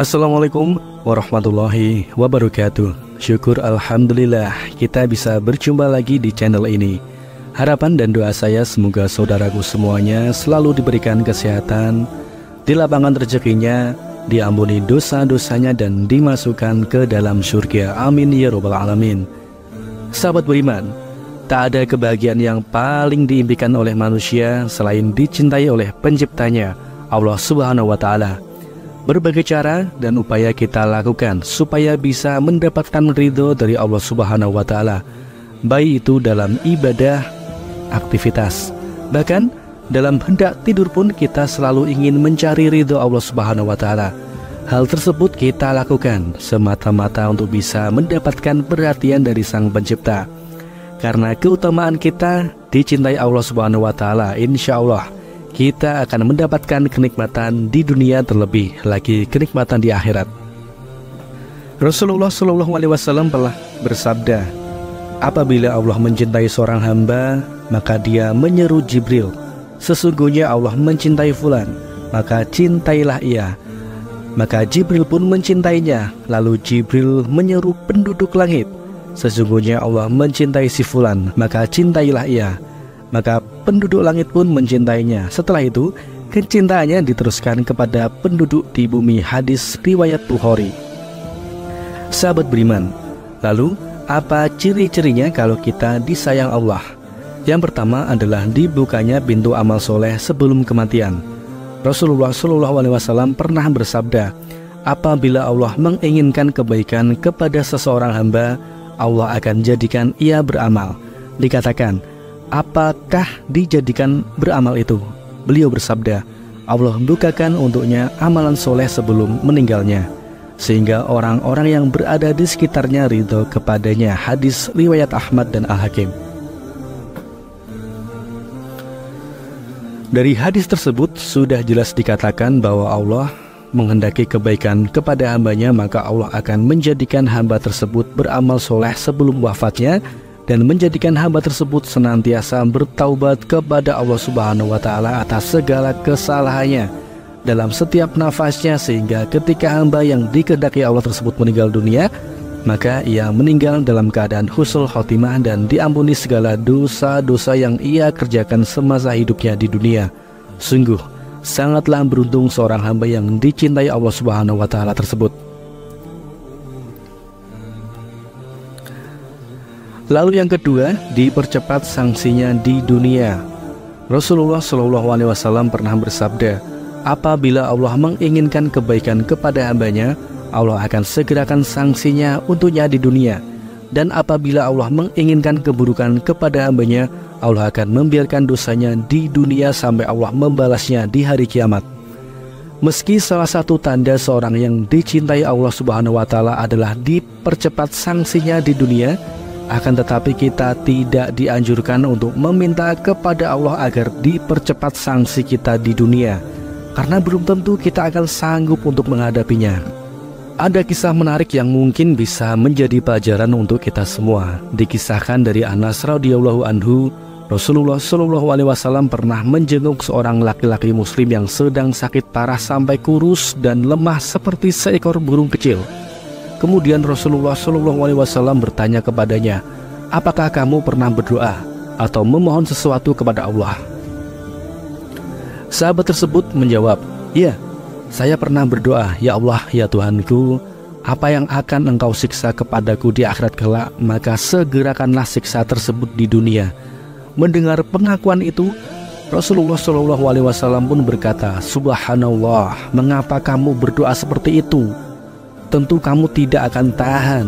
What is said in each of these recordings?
Assalamualaikum warahmatullahi wabarakatuh. Syukur alhamdulillah kita bisa berjumpa lagi di channel ini. Harapan dan doa saya semoga saudaraku semuanya selalu diberikan kesehatan, dilapangkan rezekinya, diampuni dosa-dosanya dan dimasukkan ke dalam surga. Amin ya rabbal alamin. Sahabat beriman, tak ada kebahagiaan yang paling diimpikan oleh manusia selain dicintai oleh penciptanya, Allah Subhanahu wa Ta'ala. Berbagai cara dan upaya kita lakukan supaya bisa mendapatkan ridho dari Allah Subhanahu wa Ta'ala, baik itu dalam ibadah, aktivitas, bahkan dalam hendak tidur pun kita selalu ingin mencari ridho Allah Subhanahu wa Ta'ala. Hal tersebut kita lakukan semata-mata untuk bisa mendapatkan perhatian dari Sang Pencipta. Karena keutamaan kita dicintai Allah Subhanahu wa Ta'ala, insya Allah kita akan mendapatkan kenikmatan di dunia, terlebih lagi kenikmatan di akhirat. Rasulullah SAW telah bersabda, apabila Allah mencintai seorang hamba, maka dia menyeru Jibril, sesungguhnya Allah mencintai fulan, maka cintailah ia. Maka Jibril pun mencintainya. Lalu Jibril menyeru penduduk langit, sesungguhnya Allah mencintai si fulan, maka cintailah ia. Maka penduduk langit pun mencintainya. Setelah itu kecintaannya diteruskan kepada penduduk di bumi. Hadis riwayat Bukhari. Sahabat beriman, lalu apa ciri-cirinya kalau kita disayang Allah? Yang pertama adalah dibukanya pintu amal soleh sebelum kematian. Rasulullah SAW pernah bersabda, apabila Allah menginginkan kebaikan kepada seseorang hamba, Allah akan jadikan ia beramal. Dikatakan, apakah dijadikan beramal itu? Beliau bersabda, Allah bukakan untuknya amalan soleh sebelum meninggalnya, sehingga orang-orang yang berada di sekitarnya ridho kepadanya. Hadis riwayat Ahmad dan Al-Hakim. Dari hadis tersebut sudah jelas dikatakan bahwa Allah menghendaki kebaikan kepada hambanya, maka Allah akan menjadikan hamba tersebut beramal soleh sebelum wafatnya dan menjadikan hamba tersebut senantiasa bertaubat kepada Allah Subhanahu wa Ta'ala atas segala kesalahannya dalam setiap nafasnya, sehingga ketika hamba yang dikehendaki Allah tersebut meninggal dunia, maka ia meninggal dalam keadaan husnul khotimah dan diampuni segala dosa-dosa yang ia kerjakan semasa hidupnya di dunia. Sungguh sangatlah beruntung seorang hamba yang dicintai Allah Subhanahu wa Ta'ala tersebut. Lalu yang kedua, dipercepat sanksinya di dunia. Rasulullah SAW pernah bersabda, apabila Allah menginginkan kebaikan kepada hambanya, Allah akan segerakan sanksinya untuknya di dunia. Dan apabila Allah menginginkan keburukan kepada hambanya, Allah akan membiarkan dosanya di dunia sampai Allah membalasnya di hari kiamat. Meski salah satu tanda seorang yang dicintai Allah Subhanahu wa Ta'ala adalah dipercepat sanksinya di dunia, akan tetapi kita tidak dianjurkan untuk meminta kepada Allah agar dipercepat sanksi kita di dunia, karena belum tentu kita akan sanggup untuk menghadapinya. Ada kisah menarik yang mungkin bisa menjadi pelajaran untuk kita semua. Dikisahkan dari Anas radhiyallahu anhu, Rasulullah SAW pernah menjenguk seorang laki-laki muslim yang sedang sakit parah sampai kurus dan lemah seperti seekor burung kecil. Kemudian Rasulullah SAW bertanya kepadanya, apakah kamu pernah berdoa atau memohon sesuatu kepada Allah? Sahabat tersebut menjawab, ya, saya pernah berdoa, ya Allah, ya Tuhanku, apa yang akan engkau siksa kepadaku di akhirat kelak, maka segerakanlah siksa tersebut di dunia. Mendengar pengakuan itu, Rasulullah SAW pun berkata, subhanallah, mengapa kamu berdoa seperti itu? Tentu kamu tidak akan tahan.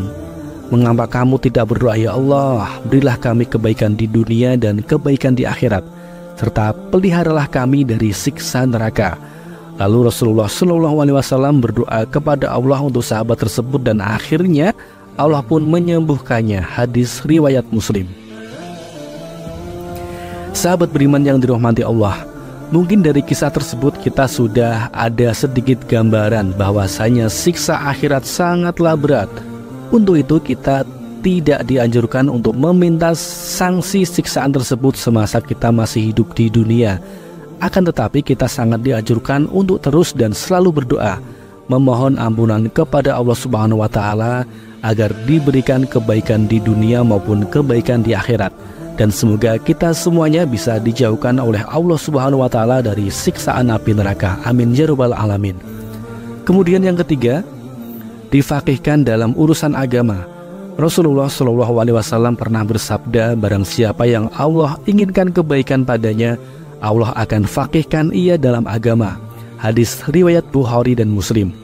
Mengapa kamu tidak berdoa, ya Allah, berilah kami kebaikan di dunia dan kebaikan di akhirat, serta peliharalah kami dari siksa neraka. Lalu Rasulullah SAW berdoa kepada Allah untuk sahabat tersebut dan akhirnya Allah pun menyembuhkannya. Hadis riwayat Muslim. Sahabat beriman yang dirahmati Allah, mungkin dari kisah tersebut kita sudah ada sedikit gambaran bahwasanya siksa akhirat sangatlah berat. Untuk itu kita tidak dianjurkan untuk meminta sanksi siksaan tersebut semasa kita masih hidup di dunia. Akan tetapi kita sangat dianjurkan untuk terus dan selalu berdoa, memohon ampunan kepada Allah Subhanahu wa Ta'ala agar diberikan kebaikan di dunia maupun kebaikan di akhirat. Dan semoga kita semuanya bisa dijauhkan oleh Allah Subhanahu wa Ta'ala dari siksaan api neraka. Amin ya rabbal alamin. Kemudian yang ketiga, difaqihkan dalam urusan agama. Rasulullah SAW pernah bersabda, barang siapa yang Allah inginkan kebaikan padanya, Allah akan faqihkan ia dalam agama. Hadis riwayat Bukhari dan Muslim.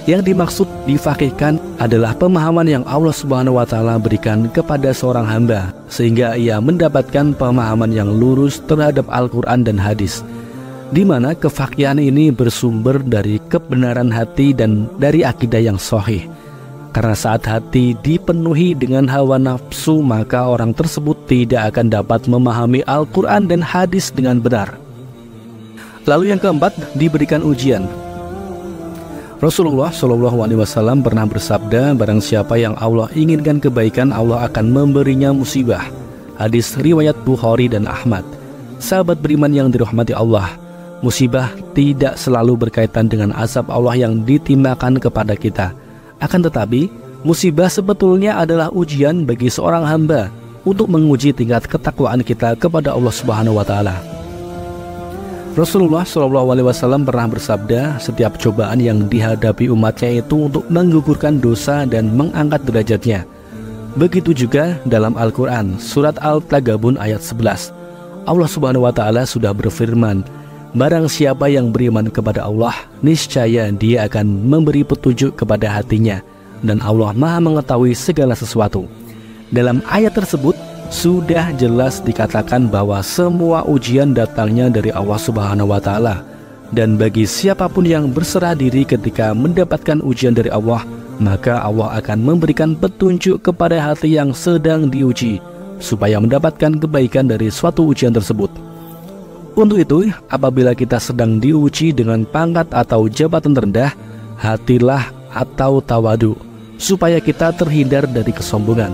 Yang dimaksud difaqihkan adalah pemahaman yang Allah Subhanahu wa Ta'ala berikan kepada seorang hamba, sehingga ia mendapatkan pemahaman yang lurus terhadap Al-Quran dan hadis, di mana kefaqihan ini bersumber dari kebenaran hati dan dari akidah yang sahih. Karena saat hati dipenuhi dengan hawa nafsu, maka orang tersebut tidak akan dapat memahami Al-Quran dan hadis dengan benar. Lalu yang keempat, diberikan ujian. Rasulullah SAW pernah bersabda, barang siapa yang Allah inginkan kebaikan, Allah akan memberinya musibah. Hadis riwayat Bukhari dan Ahmad. Sahabat beriman yang dirahmati Allah, musibah tidak selalu berkaitan dengan azab Allah yang ditimpakan kepada kita. Akan tetapi, musibah sebetulnya adalah ujian bagi seorang hamba untuk menguji tingkat ketakwaan kita kepada Allah Subhanahu wa Ta'ala. Rasulullah SAW pernah bersabda, setiap cobaan yang dihadapi umatnya itu untuk menggugurkan dosa dan mengangkat derajatnya. Begitu juga dalam Al-Quran, surat Al-Tagabun ayat 11. Allah Subhanahu wa Ta'ala sudah berfirman, barang siapa yang beriman kepada Allah, niscaya dia akan memberi petunjuk kepada hatinya, dan Allah Maha mengetahui segala sesuatu. Dalam ayat tersebut sudah jelas dikatakan bahwa semua ujian datangnya dari Allah Subhanahu wa Ta'ala, dan bagi siapapun yang berserah diri ketika mendapatkan ujian dari Allah, maka Allah akan memberikan petunjuk kepada hati yang sedang diuji supaya mendapatkan kebaikan dari suatu ujian tersebut. Untuk itu, apabila kita sedang diuji dengan pangkat atau jabatan rendah, hatilah atau tawadu, supaya kita terhindar dari kesombongan.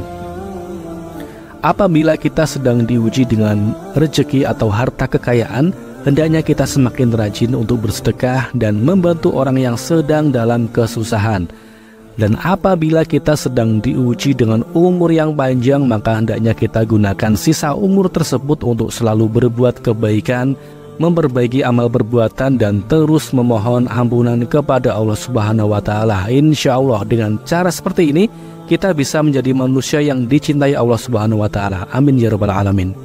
Apabila kita sedang diuji dengan rezeki atau harta kekayaan, hendaknya kita semakin rajin untuk bersedekah dan membantu orang yang sedang dalam kesusahan. Dan apabila kita sedang diuji dengan umur yang panjang, maka hendaknya kita gunakan sisa umur tersebut untuk selalu berbuat kebaikan, memperbaiki amal perbuatan, dan terus memohon ampunan kepada Allah Subhanahu wa Ta'ala. Insya Allah dengan cara seperti ini kita bisa menjadi manusia yang dicintai Allah Subhanahu wa Ta'ala. Amin ya rabbal alamin.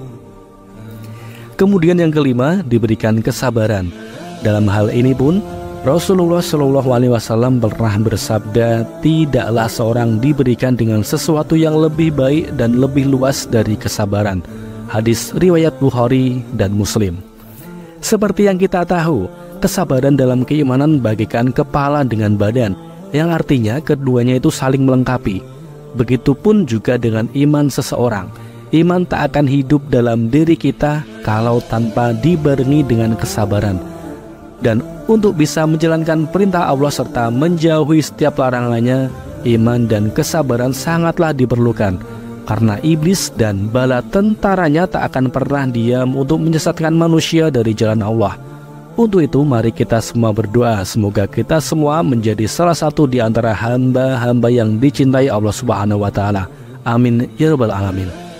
Kemudian yang kelima, diberikan kesabaran. Dalam hal ini pun Rasulullah SAW pernah bersabda, tidaklah seorang diberikan dengan sesuatu yang lebih baik dan lebih luas dari kesabaran. Hadis riwayat Bukhari dan Muslim. Seperti yang kita tahu, kesabaran dalam keimanan bagaikan kepala dengan badan, yang artinya keduanya itu saling melengkapi. Begitupun juga dengan iman seseorang. Iman tak akan hidup dalam diri kita kalau tanpa dibarengi dengan kesabaran. Dan untuk bisa menjalankan perintah Allah serta menjauhi setiap larangannya, iman dan kesabaran sangatlah diperlukan. Karena iblis dan bala tentaranya tak akan pernah diam untuk menyesatkan manusia dari jalan Allah. Untuk itu mari kita semua berdoa, semoga kita semua menjadi salah satu di antara hamba-hamba yang dicintai Allah Subhanahu wa Ta'ala. Amin ya rabbal alamin.